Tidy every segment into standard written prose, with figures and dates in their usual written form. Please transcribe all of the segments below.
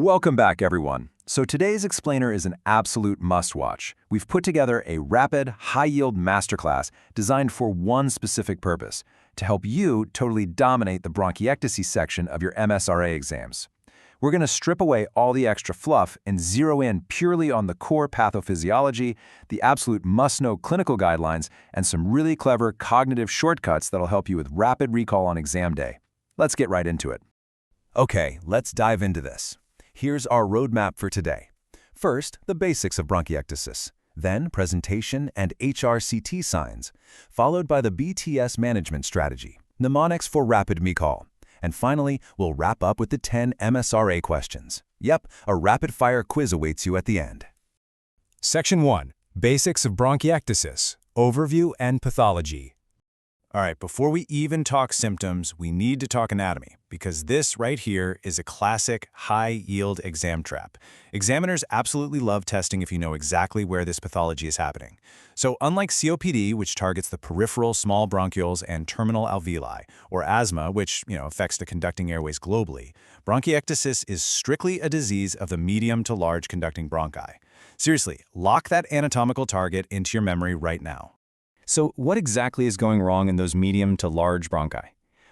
Welcome back, everyone. So today's explainer is an absolute must-watch. We've put together a rapid, high-yield masterclass designed for one specific purpose, to help you totally dominate the bronchiectasis section of your MSRA exams. We're going to strip away all the extra fluff and zero in purely on the core pathophysiology, the absolute must-know clinical guidelines, and some really clever cognitive shortcuts that'll help you with rapid recall on exam day. Let's get right into it. Okay, let's dive into this. Here's our roadmap for today. First, the basics of bronchiectasis, then presentation and HRCT signs, followed by the BTS management strategy, mnemonics for rapid recall, and finally, we'll wrap up with the 10 MSRA questions. Yep, a rapid-fire quiz awaits you at the end. Section 1. Basics of Bronchiectasis, Overview and Pathology. All right, before we even talk symptoms, we need to talk anatomy, because this right here is a classic high-yield exam trap. Examiners absolutely love testing if you know exactly where this pathology is happening. So unlike COPD, which targets the peripheral small bronchioles and terminal alveoli, or asthma, which affects the conducting airways globally, bronchiectasis is strictly a disease of the medium to large conducting bronchi. Seriously, lock that anatomical target into your memory right now. So what exactly is going wrong in those medium to large bronchi?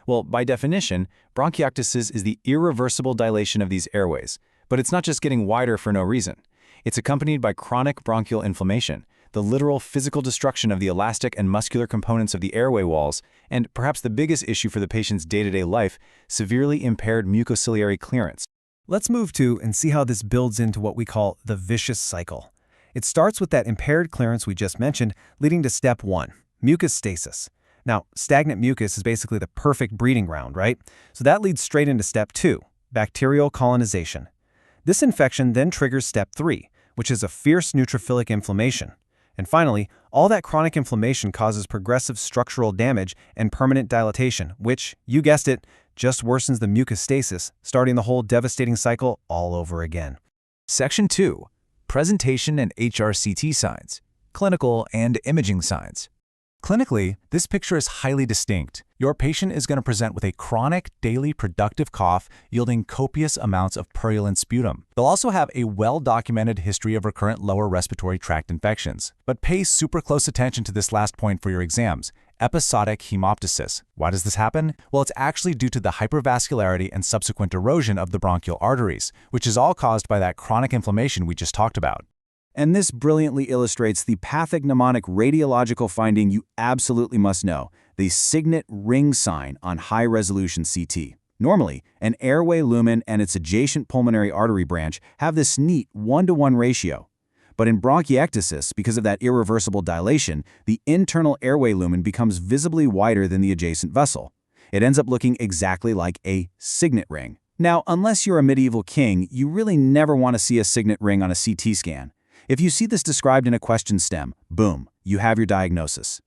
Well, by definition, bronchiectasis is the irreversible dilation of these airways, but it's not just getting wider for no reason. It's accompanied by chronic bronchial inflammation, the literal physical destruction of the elastic and muscular components of the airway walls, and perhaps the biggest issue for the patient's day-to-day life, severely impaired mucociliary clearance. Let's move to and see how this builds into what we call the vicious cycle. It starts with that impaired clearance we just mentioned, leading to step 1, mucus stasis. Now, stagnant mucus is basically the perfect breeding ground, right? So that leads straight into step 2, bacterial colonization. This infection then triggers step 3, which is a fierce neutrophilic inflammation. And finally, all that chronic inflammation causes progressive structural damage and permanent dilatation, which, you guessed it, just worsens the mucus stasis, starting the whole devastating cycle all over again. Section 2. Presentation and HRCT signs, clinical and imaging signs. Clinically, this picture is highly distinct. Your patient is going to present with a chronic, daily productive cough yielding copious amounts of purulent sputum. They'll also have a well-documented history of recurrent lower respiratory tract infections. But pay super close attention to this last point for your exams, episodic haemoptysis. Why does this happen? Well, it's actually due to the hypervascularity and subsequent erosion of the bronchial arteries, which is all caused by that chronic inflammation we just talked about. And this brilliantly illustrates the pathognomonic radiological finding you absolutely must know, the Signet ring sign on high-resolution CT. Normally, an airway lumen and its adjacent pulmonary artery branch have this neat 1-to-1 ratio. But in bronchiectasis, because of that irreversible dilation, the internal airway lumen becomes visibly wider than the adjacent vessel. It ends up looking exactly like a signet ring. Now, unless you're a medieval king, you really never want to see a signet ring on a CT scan. If you see this described in a question stem, boom, you have your diagnosis.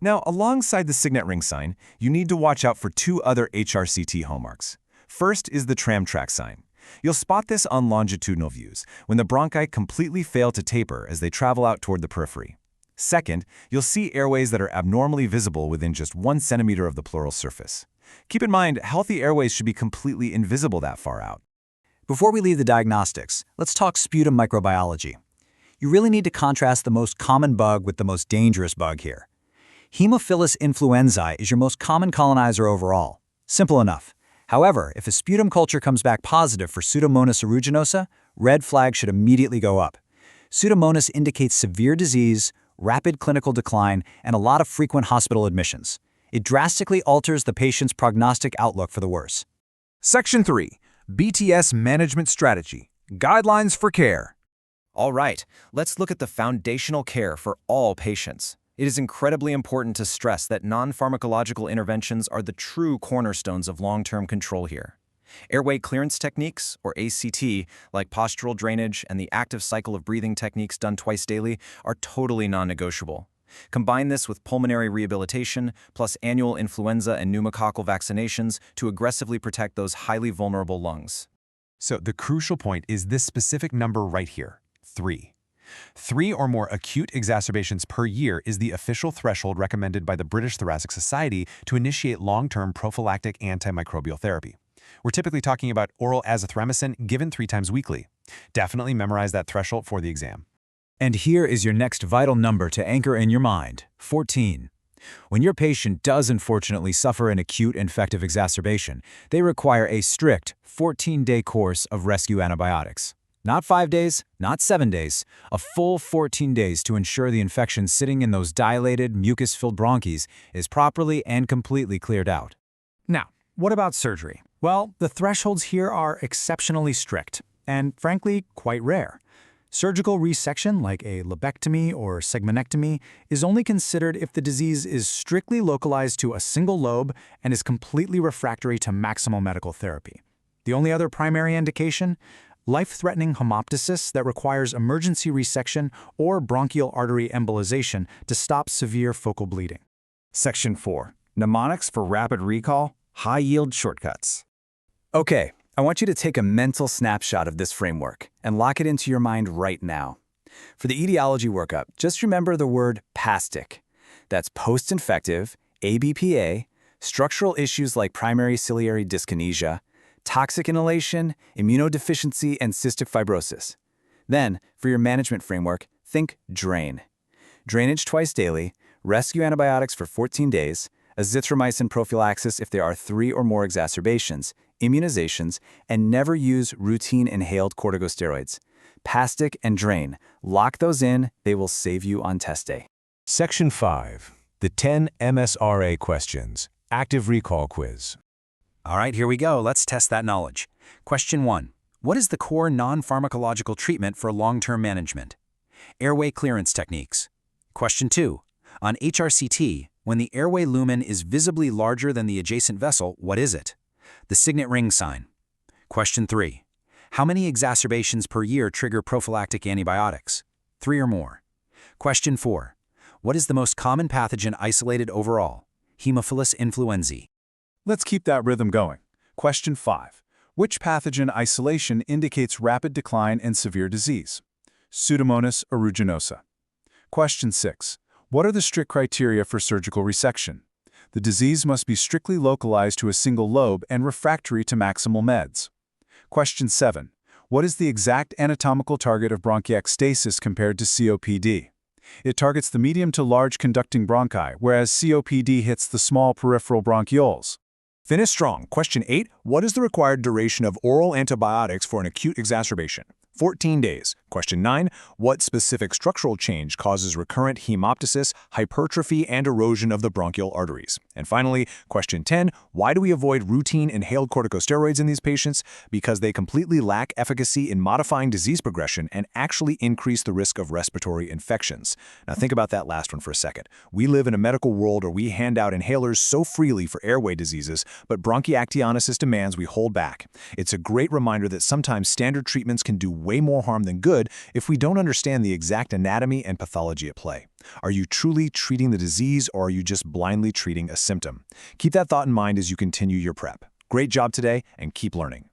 Now, alongside the signet ring sign, you need to watch out for 2 other HRCT hallmarks. First is the tram-track sign. You'll spot this on longitudinal views, when the bronchi completely fail to taper as they travel out toward the periphery. Second, you'll see airways that are abnormally visible within just 1 centimeter of the pleural surface. Keep in mind, healthy airways should be completely invisible that far out. Before we leave the diagnostics, let's talk sputum microbiology. You really need to contrast the most common bug with the most dangerous bug here. Haemophilus influenzae is your most common colonizer overall. Simple enough. However, if a sputum culture comes back positive for Pseudomonas aeruginosa, red flag should immediately go up. Pseudomonas indicates severe disease, rapid clinical decline, and a lot of frequent hospital admissions. It drastically alters the patient's prognostic outlook for the worse. Section 3. BTS Management Strategy, Guidelines for Care. All right, let's look at the foundational care for all patients. It is incredibly important to stress that non-pharmacological interventions are the true cornerstones of long-term control here. Airway clearance techniques, or ACT, like postural drainage and the active cycle of breathing techniques done twice daily, are totally non-negotiable. Combine this with pulmonary rehabilitation, plus annual influenza and pneumococcal vaccinations to aggressively protect those highly vulnerable lungs. So the crucial point is this specific number right here, 3. 3 or more acute exacerbations per year is the official threshold recommended by the British Thoracic Society to initiate long-term prophylactic antimicrobial therapy. We're typically talking about oral azithromycin given 3 times weekly. Definitely memorize that threshold for the exam. And here is your next vital number to anchor in your mind, 14. When your patient does unfortunately suffer an acute infective exacerbation, they require a strict 14-day course of rescue antibiotics. Not 5 days, not 7 days, a full 14 days to ensure the infection sitting in those dilated, mucus-filled bronchs is properly and completely cleared out. Now, what about surgery? Well, the thresholds here are exceptionally strict and, frankly, quite rare. Surgical resection, like a lobectomy or segmenectomy, is only considered if the disease is strictly localized to a single lobe and is completely refractory to maximal medical therapy. The only other primary indication? Life-threatening haemoptysis that requires emergency resection or bronchial artery embolization to stop severe focal bleeding. Section 4. Mnemonics for rapid recall, high-yield shortcuts. Okay, I want you to take a mental snapshot of this framework and lock it into your mind right now. For the etiology workup, just remember the word pastic. That's post-infective, ABPA, structural issues like primary ciliary dyskinesia, toxic inhalation, immunodeficiency, and cystic fibrosis. Then, for your management framework, think drain. Drainage twice daily, rescue antibiotics for 14 days, azithromycin prophylaxis if there are 3 or more exacerbations, immunizations, and never use routine inhaled corticosteroids. Pastic and drain. Lock those in, they will save you on test day. Section 5. The 10 MSRA questions. Active recall quiz. All right, here we go. Let's test that knowledge. Question 1. What is the core non-pharmacological treatment for long-term management? Airway clearance techniques. Question 2. On HRCT, when the airway lumen is visibly larger than the adjacent vessel, what is it? The Signet ring sign. Question 3. How many exacerbations per year trigger prophylactic antibiotics? 3 or more. Question 4. What is the most common pathogen isolated overall? Haemophilus influenzae. Let's keep that rhythm going. Question 5. Which pathogen isolation indicates rapid decline and severe disease? Pseudomonas aeruginosa. Question 6. What are the strict criteria for surgical resection? The disease must be strictly localized to a single lobe and refractory to maximal meds. Question 7. What is the exact anatomical target of bronchiectasis compared to COPD? It targets the medium to large conducting bronchi, whereas COPD hits the small peripheral bronchioles. Finish strong. Question 8. What is the required duration of oral antibiotics for an acute exacerbation? 14 days. Question 9. What specific structural change causes recurrent haemoptysis, hypertrophy, and erosion of the bronchial arteries? And finally, question 10. Why do we avoid routine inhaled corticosteroids in these patients? Because they completely lack efficacy in modifying disease progression and actually increase the risk of respiratory infections. Now think about that last one for a second. We live in a medical world where we hand out inhalers so freely for airway diseases, but bronchiectasis demands we hold back. It's a great reminder that sometimes standard treatments can do way more harm than good if we don't understand the exact anatomy and pathology at play. Are you truly treating the disease, or are you just blindly treating a symptom? Keep that thought in mind as you continue your prep. Great job today, and keep learning.